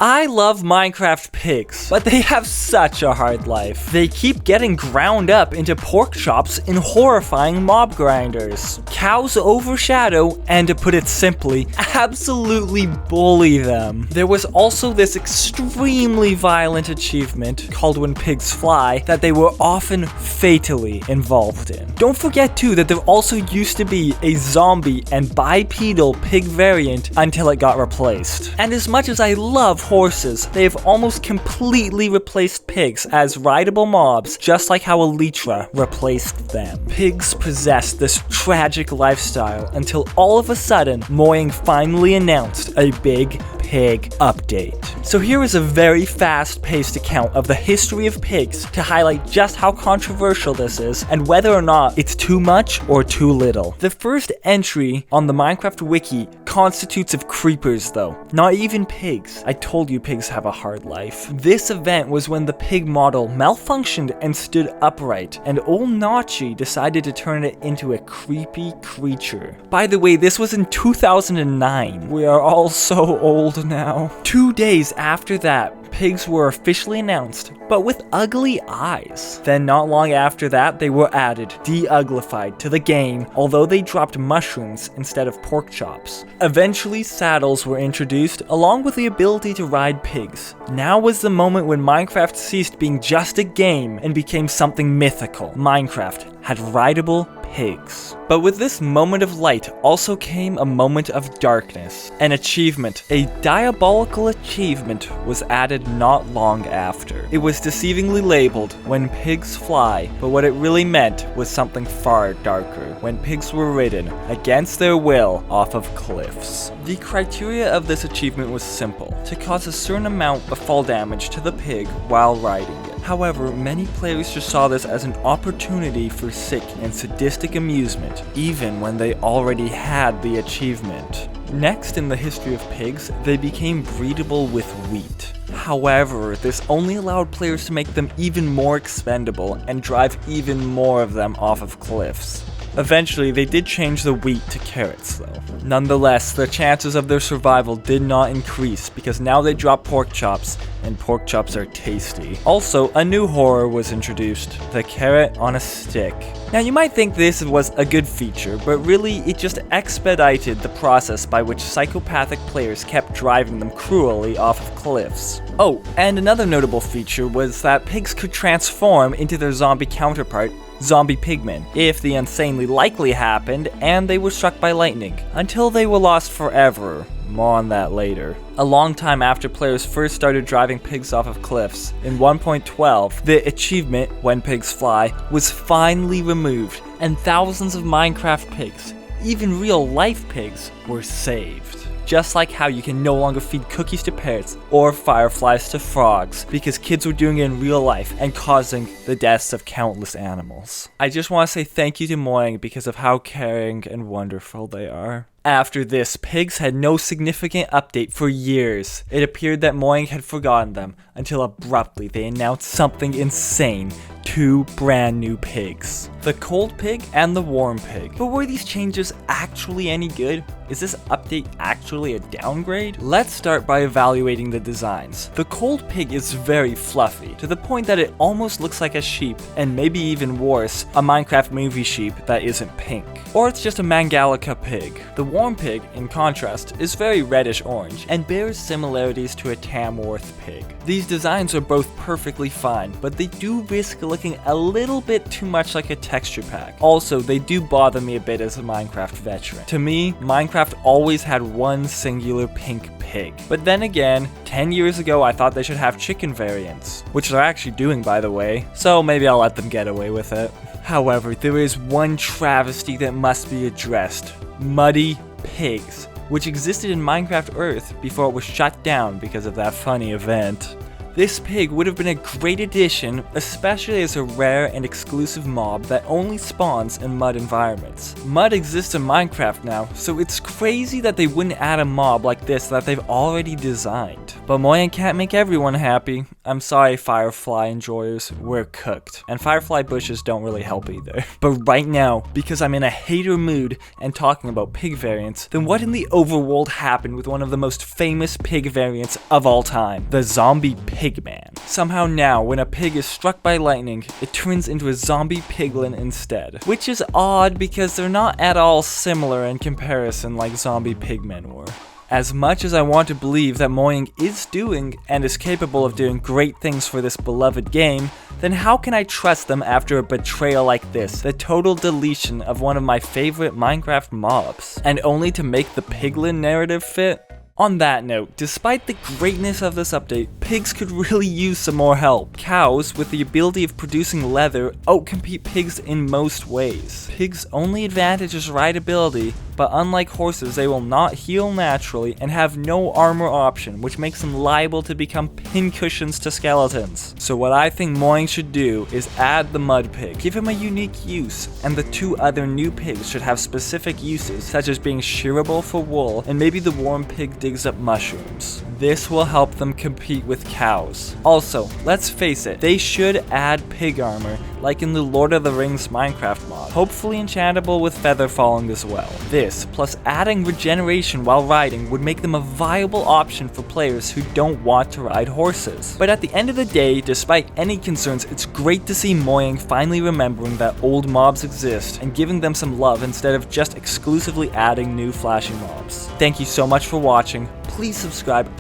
I love Minecraft pigs, but they have such a hard life. They keep getting ground up into pork chops in horrifying mob grinders. Cows overshadow, and to put it simply, absolutely bully them. There was also this extremely violent achievement called When Pigs Fly that they were often fatally involved in. Don't forget too that there also used to be a zombie and bipedal pig variant until it got replaced. And as much as I love horses, they have almost completely replaced pigs as rideable mobs, just like how Elytra replaced them. Pigs possessed this tragic lifestyle until all of a sudden, Mojang finally announced a big pig update. So here is a very fast-paced account of the history of pigs to highlight just how controversial this is and whether or not it's too much or too little. The first entry on the Minecraft Wiki constitutes of creepers though, not even pigs. I told you pigs have a hard life. This event was when the pig model malfunctioned and stood upright, and old Nachi decided to turn it into a creepy creature. By the way, this was in 2009. We are all so old now. 2 days after that, pigs were officially announced, but with ugly eyes. Then not long after that, they were added, de-uglified, to the game, although they dropped mushrooms instead of pork chops. Eventually, saddles were introduced, along with the ability to ride pigs. Now was the moment when Minecraft ceased being just a game and became something mythical. Minecraft had rideable pigs. But with this moment of light also came a moment of darkness. An achievement, a diabolical achievement, was added not long after. It was deceivingly labeled When Pigs Fly, but what it really meant was something far darker. When pigs were ridden, against their will, off of cliffs. The criteria of this achievement was simple: to cause a certain amount of fall damage to the pig while riding it. However, many players just saw this as an opportunity for sick and sadistic amusement, even when they already had the achievement. Next in the history of pigs, they became breedable with wheat. However, this only allowed players to make them even more expendable and drive even more of them off of cliffs. Eventually, they did change the wheat to carrots though. Nonetheless, the chances of their survival did not increase because now they drop pork chops, and pork chops are tasty. Also, a new horror was introduced, the carrot on a stick. Now you might think this was a good feature, but really it just expedited the process by which psychopathic players kept driving them cruelly off of cliffs. Oh, and another notable feature was that pigs could transform into their zombie counterpart, Zombie Pigman, if the insanely likely happened and they were struck by lightning, until they were lost forever. More on that later. A long time after players first started driving pigs off of cliffs, in 1.12, the achievement, When Pigs Fly, was finally removed, and thousands of Minecraft pigs, even real-life pigs, were saved. Just like how you can no longer feed cookies to parrots or fireflies to frogs because kids were doing it in real life and causing the deaths of countless animals. I just want to say thank you to Mojang because of how caring and wonderful they are. After this, pigs had no significant update for years. It appeared that Mojang had forgotten them until abruptly they announced something insane: 2 brand new pigs. The cold pig and the warm pig. But were these changes actually any good? Is this update actually a downgrade? Let's start by evaluating the designs. The cold pig is very fluffy, to the point that it almost looks like a sheep, and maybe even worse, a Minecraft movie sheep that isn't pink. Or it's just a Mangalica pig. The warm pig, in contrast, is very reddish orange, and bears similarities to a Tamworth pig. These designs are both perfectly fine, but they do risk looking a little bit too much like a texture pack. Also, they do bother me a bit as a Minecraft veteran. To me, Minecraft always had one singular pink pig. But then again, 10 years ago I thought they should have chicken variants, which they're actually doing by the way, so maybe I'll let them get away with it. However, there is one travesty that must be addressed: muddy pigs, which existed in Minecraft Earth before it was shut down because of that funny event. This pig would have been a great addition, especially as a rare and exclusive mob that only spawns in mud environments. Mud exists in Minecraft now, so it's crazy that they wouldn't add a mob like this that they've already designed. But Mojang can't make everyone happy, I'm sorry, Firefly enjoyers, we're cooked. And Firefly bushes don't really help either. But right now, because I'm in a hater mood and talking about pig variants, then what in the overworld happened with one of the most famous pig variants of all time, the Zombie Pigman? Somehow now, when a pig is struck by lightning, it turns into a Zombie Piglin instead. Which is odd because they're not at all similar in comparison like Zombie Pigmen were. As much as I want to believe that Mojang is doing and is capable of doing great things for this beloved game, then how can I trust them after a betrayal like this, the total deletion of one of my favorite Minecraft mobs, and only to make the Piglin narrative fit? On that note, despite the greatness of this update, pigs could really use some more help. Cows, with the ability of producing leather, outcompete pigs in most ways. Pigs' only advantage is rideability, but unlike horses, they will not heal naturally and have no armor option, which makes them liable to become pincushions to skeletons. So what I think Mojang should do is add the mud pig, give him a unique use, and the 2 other new pigs should have specific uses, such as being shearable for wool, and maybe the warm pig digs up mushrooms. This will help them compete with cows. Also, let's face it, they should add pig armor, like in the Lord of the Rings Minecraft mod, hopefully enchantable with feather falling as well. This, plus adding regeneration while riding, would make them a viable option for players who don't want to ride horses. But at the end of the day, despite any concerns, it's great to see Mojang finally remembering that old mobs exist and giving them some love instead of just exclusively adding new flashy mobs. Thank you so much for watching. Please subscribe.